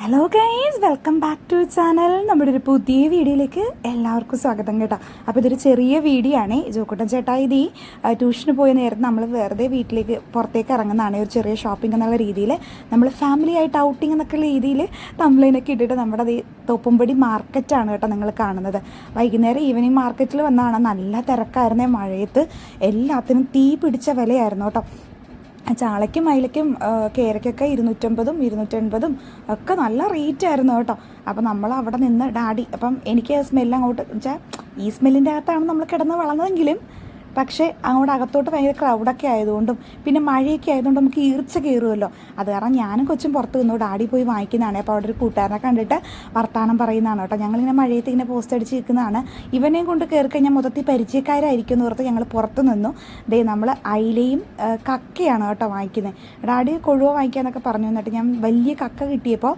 Hello guys, welcome back to channel. നമ്മുടെ ഒരു പുതിയ വീഡിയോയിലേക്ക് എല്ലാവർക്കും സ്വാഗതം കേട്ടോ. അപ്പോൾ ഇതൊരു ചെറിയ വീഡിയോ ആണ്. ജോക്കുട്ടൻ ചേട്ടാ ഇത് ട്യൂഷന് പോയ നേരത്ത് നമ്മൾ വെറുതെ വീട്ടിലേക്ക് പുറത്തേക്ക് ഇറങ്ങുന്നതാണ്. ഒരു ചെറിയ ഷോപ്പിംഗ് എന്നുള്ള രീതിയിൽ നമ്മൾ ഫാമിലി ആയിട്ട് ഔട്ടിംഗ് എന്നൊക്കെ രീതിയിൽ തമ്മിലൊക്കെ ഇട്ടിട്ട് നമ്മുടെ തോപ്പുംപടി മാർക്കറ്റാണ് കേട്ടോ നിങ്ങൾ കാണുന്നത്. വൈകുന്നേരം ഈവനിങ് മാർക്കറ്റിൽ വന്നാണ്. നല്ല തിരക്കായിരുന്നേ. മഴയത്ത് എല്ലാത്തിനും തീ പിടിച്ച വിലയായിരുന്നു കേട്ടോ. ചാളയ്ക്കും മയിലയ്ക്കും കേരയ്ക്കൊക്കെ 250 280 ഒക്കെ നല്ല റേറ്റ് ആയിരുന്നു കേട്ടോ. അപ്പം നമ്മൾ അവിടെ നിന്ന് ഡാഡി അപ്പം എനിക്ക് സ്മെല്ല് അങ്ങോട്ട് വെച്ചാൽ ഈ സ്മെല്ലിൻ്റെ അകത്താണ് നമ്മൾ കിടന്ന് വളർന്നതെങ്കിലും പക്ഷേ അങ്ങോട്ട് അകത്തോട്ട് ഭയങ്കര ക്രൗഡൊക്കെ ആയതുകൊണ്ടും പിന്നെ മഴയൊക്കെ ആയതുകൊണ്ട് നമുക്ക് ഈർച്ച കയറുമല്ലോ. അത് കാരണം ഞാനും കൊച്ചും പുറത്ത് നിന്നു ഡാഡി പോയി വാങ്ങിക്കുന്നതാണ്. അപ്പോൾ അവിടെ ഒരു കൂട്ടുകാരനെ കണ്ടിട്ട് വർത്താനം പറയുന്നതാണ് കേട്ടോ. ഞങ്ങളിങ്ങനെ മഴയത്ത് ഇങ്ങനെ പോസ്റ്റ് അടിച്ച് നിൽക്കുന്നതാണ്. ഇവനെയും കൊണ്ട് കയറി കഴിഞ്ഞാൽ മൊത്തത്തിൽ പരിചയക്കാരായിരിക്കും എന്ന് ഓർത്ത് ഞങ്ങൾ പുറത്ത് നിന്നു. ദേ നമ്മൾ അയിലയും കക്കയാണ് കേട്ടോ വാങ്ങിക്കുന്നത്. ഡാഡി കൊഴുവ വാങ്ങിക്കാന്നൊക്കെ പറഞ്ഞു. എന്നിട്ട് ഞാൻ വലിയ കക്ക കിട്ടിയപ്പോൾ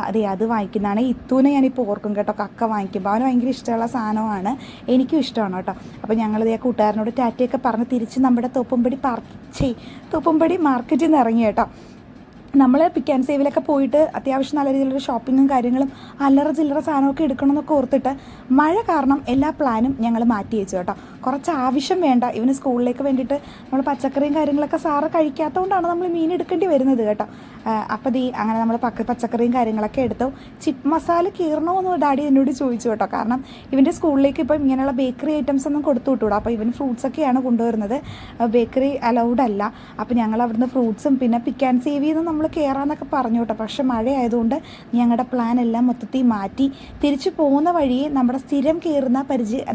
അതെ അത് വാങ്ങിക്കുന്നതാണ്. ഇത്തൂനെ ഞാനിപ്പോൾ ഓർക്കും കേട്ടോ. കക്ക വാങ്ങിക്കുമ്പോൾ അവന് ഭയങ്കര ഇഷ്ടമുള്ള സാധനമാണ്, എനിക്കും ഇഷ്ടമാണ് കേട്ടോ. അപ്പോൾ ഞങ്ങളിതേ കൂട്ടുകാരനോട് ടാറ്റയൊക്കെ പറഞ്ഞ് തിരിച്ച് നമ്മുടെ തോപ്പുംപടി മാർക്കറ്റിൽ നിന്ന് ഇറങ്ങി കേട്ടോ. നമ്മൾ പിക്ക് ആൻഡ് സേവിലൊക്കെ പോയിട്ട് അത്യാവശ്യം നല്ല രീതിയിലൊരു ഷോപ്പിങ്ങും കാര്യങ്ങളും അല്ലറ ചില്ലറ സാധനമൊക്കെ എടുക്കണം എന്നൊക്കെ ഓർത്തിട്ട് മഴ കാരണം എല്ലാ പ്ലാനും ഞങ്ങൾ മാറ്റി വെച്ചു കേട്ടോ. കുറച്ച് ആവശ്യം വേണ്ട ഇവന് സ്കൂളിലേക്ക് വേണ്ടിയിട്ട് നമ്മൾ പച്ചക്കറിയും കാര്യങ്ങളൊക്കെ സാറ് കഴിക്കാത്തതുകൊണ്ടാണ് നമ്മൾ മീൻ എടുക്കേണ്ടി വരുന്നത് കേട്ടോ. അപ്പോൾ അങ്ങനെ നമ്മൾ പച്ചക്കറിയും കാര്യങ്ങളൊക്കെ എടുത്തു. ചിപ്പ് മസാല കീറണമെന്ന് ഡാഡി എന്നോട് ചോദിച്ചു കേട്ടോ. കാരണം ഇവൻ്റെ സ്കൂളിലേക്ക് ഇപ്പം ഇങ്ങനെയുള്ള ബേക്കറി ഐറ്റംസ് ഒന്നും കൊടുത്തു വിട്ടുകൂടാ. അപ്പോൾ ഇവൻ ഫ്രൂട്ട്സൊക്കെയാണ് കൊണ്ടുവരുന്നത്, ബേക്കറി അലൗഡ് അല്ല. അപ്പോൾ ഞങ്ങൾ അവിടുന്ന് ഫ്രൂട്ട്സും പിന്നെ പിക്ക് ആൻഡ് സേവിൽ നിന്ന് നമ്മൾ കയറാമെന്നൊക്കെ പറഞ്ഞു കേട്ടോ. പക്ഷേ മഴ ആയതുകൊണ്ട് ഞങ്ങളുടെ പ്ലാൻ എല്ലാം മൊത്തത്തിൽ മാറ്റി തിരിച്ചു പോകുന്ന വഴിയെ നമ്മുടെ സ്ഥിരം കയറുന്ന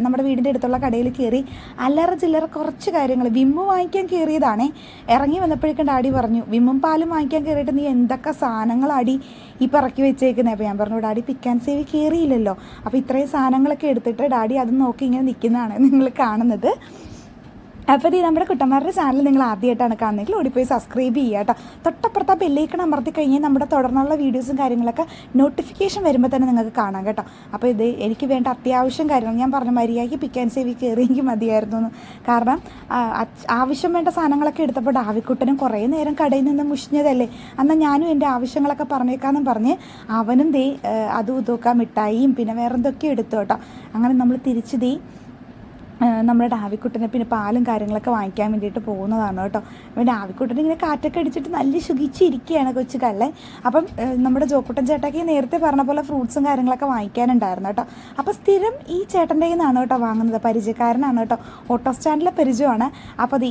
നമ്മുടെ വീടിൻ്റെ അടുത്തുള്ള കടയിൽ കയറി അല്ലറ ചില്ലറ കുറച്ച് കാര്യങ്ങൾ വിമ്മ് വാങ്ങിക്കാൻ കയറിയതാണേ. ഇറങ്ങി വന്നപ്പോഴേക്കും ഡാഡി പറഞ്ഞു, വിമ്മും പാലും വാങ്ങിക്കാൻ കയറിയിട്ട് നീ എന്തൊക്കെ സാധനങ്ങളാടി ഈ പറക്കി വെച്ചേക്കുന്നത്. അപ്പോൾ ഞാൻ പറഞ്ഞു, ഡാഡി പിക്ക് ആൻഡ് സേവ് കയറിയില്ലല്ലോ. അപ്പോൾ ഇത്രയും സാധനങ്ങളൊക്കെ എടുത്തിട്ട് ഡാഡി അത് നോക്കി ഇങ്ങനെ നിൽക്കുന്നതാണ് നിങ്ങൾ കാണുന്നത്. അപ്പോൾ ഇത് നമ്മുടെ കുട്ടന്മാരുടെ ചാനൽ നിങ്ങൾ ആദ്യമായിട്ടാണ് കാണുന്നതെങ്കിൽ ഓടിപ്പോയി സബ്സ്ക്രൈബ് ചെയ്യുക കേട്ടോ. തൊട്ടപ്പുറത്ത് ആ ബെല്ലൈക്കൺ അമർത്തി കഴിഞ്ഞാൽ നമ്മുടെ തുടർന്നുള്ള വീഡിയോസും കാര്യങ്ങളൊക്കെ നോട്ടിഫിക്കേഷൻ വരുമ്പോൾ തന്നെ നിങ്ങൾക്ക് കാണാം കേട്ടോ. അപ്പോൾ ഇത് എനിക്ക് വേണ്ട അത്യാവശ്യം കാര്യങ്ങൾ ഞാൻ പറഞ്ഞ മര്യാദയ്ക്ക് പിക്ക് ആൻഡ് സേവ് കയറിയെങ്കിൽ മതിയായിരുന്നു എന്ന്. കാരണം ആവശ്യം വേണ്ട സാധനങ്ങളൊക്കെ എടുത്തപ്പോൾ ഡാവിക്കുട്ടനും കുറേ നേരം കടയിൽ നിന്ന് മുഷിഞ്ഞതല്ലേ, എന്നാൽ ഞാനും എൻ്റെ ആവശ്യങ്ങളൊക്കെ പറഞ്ഞേക്കാമെന്നും പറഞ്ഞ് അവനും അതും ഇതൊക്കെ മിഠായിയും പിന്നെ വേറെ എന്തൊക്കെയോ എടുത്തു കേട്ടോ. അങ്ങനെ നമ്മൾ തിരിച്ച് നമ്മുടെ ഡാവിക്കുട്ടനെ പിന്നെ പാലും കാര്യങ്ങളൊക്കെ വാങ്ങിക്കാൻ വേണ്ടിയിട്ട് പോകുന്നതാണ് കേട്ടോ. അപ്പം ഡാവിക്കുട്ടൻ ഇങ്ങനെ കാറ്റൊക്കെ അടിച്ചിട്ട് നല്ല സുഖിച്ചിരിക്കുകയാണ് കൊച്ചു കള്ളൻ. അപ്പം നമ്മുടെ ജോക്കുട്ടൻ ചേട്ടാക്കി നേരത്തെ പറഞ്ഞ പോലെ ഫ്രൂട്ട്സും കാര്യങ്ങളൊക്കെ വാങ്ങിക്കാനുണ്ടായിരുന്നു കേട്ടോ. അപ്പോൾ സ്ഥിരം ഈ ചേട്ടൻ്റെ നിന്നാണ് കേട്ടോ വാങ്ങുന്നത്, പരിചയക്കാരനാണ് കേട്ടോ, ഓട്ടോ സ്റ്റാൻഡിലെ പരിചയമാണ്. അപ്പോൾ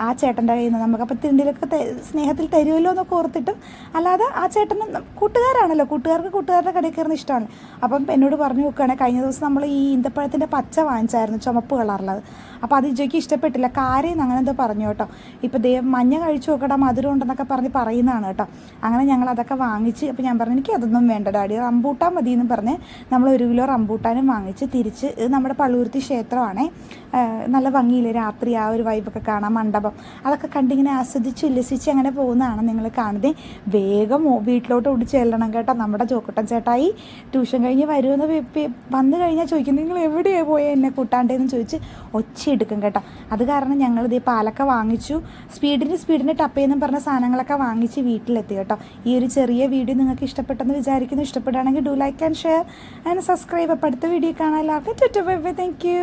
ആ ചേട്ടൻ്റെ കയ്യിൽ നിന്ന് നമുക്കപ്പോൾ തിണ്ടിലൊക്കെ സ്നേഹത്തിൽ തരുമല്ലോ എന്നൊക്കെ ഓർത്തിട്ടും അല്ലാതെ ആ ചേട്ടന് കൂട്ടുകാരാണല്ലോ, കൂട്ടുകാരുടെ കടയിൽ കയറുന്ന ഇഷ്ടമാണ്. അപ്പം എന്നോട് പറഞ്ഞു നോക്കുകയാണെങ്കിൽ കഴിഞ്ഞ ദിവസം നമ്മൾ ഈ ഈന്തപ്പഴത്തിൻ്റെ പച്ച വാങ്ങിച്ചായിരുന്നു, ചുമപ്പ് കളറുള്ളത്. അപ്പോൾ അത് ഇജയ്ക്ക് ഇഷ്ടപ്പെട്ടില്ല, കാരേന്ന് അങ്ങനെ എന്തോ പറഞ്ഞു കേട്ടോ. ഇപ്പോൾ മഞ്ഞ കഴിച്ചു നോക്കടാ മധുരം ഉണ്ടെന്നൊക്കെ പറയുന്നതാണ് കേട്ടോ. അങ്ങനെ ഞങ്ങൾ അതൊക്കെ വാങ്ങിച്ച് അപ്പോൾ ഞാൻ പറഞ്ഞു എനിക്ക് അതൊന്നും വേണ്ട ഡാഡി, റംബൂട്ടാൻ മതി എന്ന് പറഞ്ഞ് നമ്മൾ 1 കിലോ റംബൂട്ടാനും വാങ്ങിച്ച് തിരിച്ച് നമ്മുടെ പള്ളുരുത്തി ക്ഷേത്രമാണേ. നല്ല ഭംഗിയില്ലേ രാത്രി ആ ഒരു വൈബൊക്കെ കാണാം, മണ്ഡപം അതൊക്കെ കണ്ടിങ്ങനെ ആസ്വദിച്ച് ഉല്ലസിച്ച് അങ്ങനെ പോകുന്നതാണ് നിങ്ങൾ കാണുന്നത്. വേഗം വീട്ടിലോട്ട് ഓടി ചെല്ലണം കേട്ടോ. നമ്മുടെ ജോക്കുട്ടൻ ചേട്ടായി ട്യൂഷൻ കഴിഞ്ഞ് വരുമെന്ന് വന്നു കഴിഞ്ഞാൽ ചോദിക്കും നിങ്ങൾ എവിടെയാണ് പോയത് എന്നെ കൂട്ടാണ്ടേന്ന് ചോദിച്ച് ഒച്ചയെടുക്കും കേട്ടോ. അത് കാരണം ഞങ്ങൾ പാലൊക്കെ വാങ്ങിച്ചു, സ്പീഡിന് ടപ്പേന്നും പറഞ്ഞ സാധനങ്ങളൊക്കെ വാങ്ങിച്ച് വീട്ടിലെത്തി കേട്ടോ. ഈ ഒരു ചെറിയ വീഡിയോ നിങ്ങൾക്ക് ഇഷ്ടപ്പെട്ടെന്ന് വിചാരിക്കുന്നു. ഇഷ്ടപ്പെടുകയാണെങ്കിൽ do like and share and subscribe. അപ്പോൾ അടുത്ത വീഡിയോ കാണാൻ എല്ലാവർക്കും താങ്ക് യു.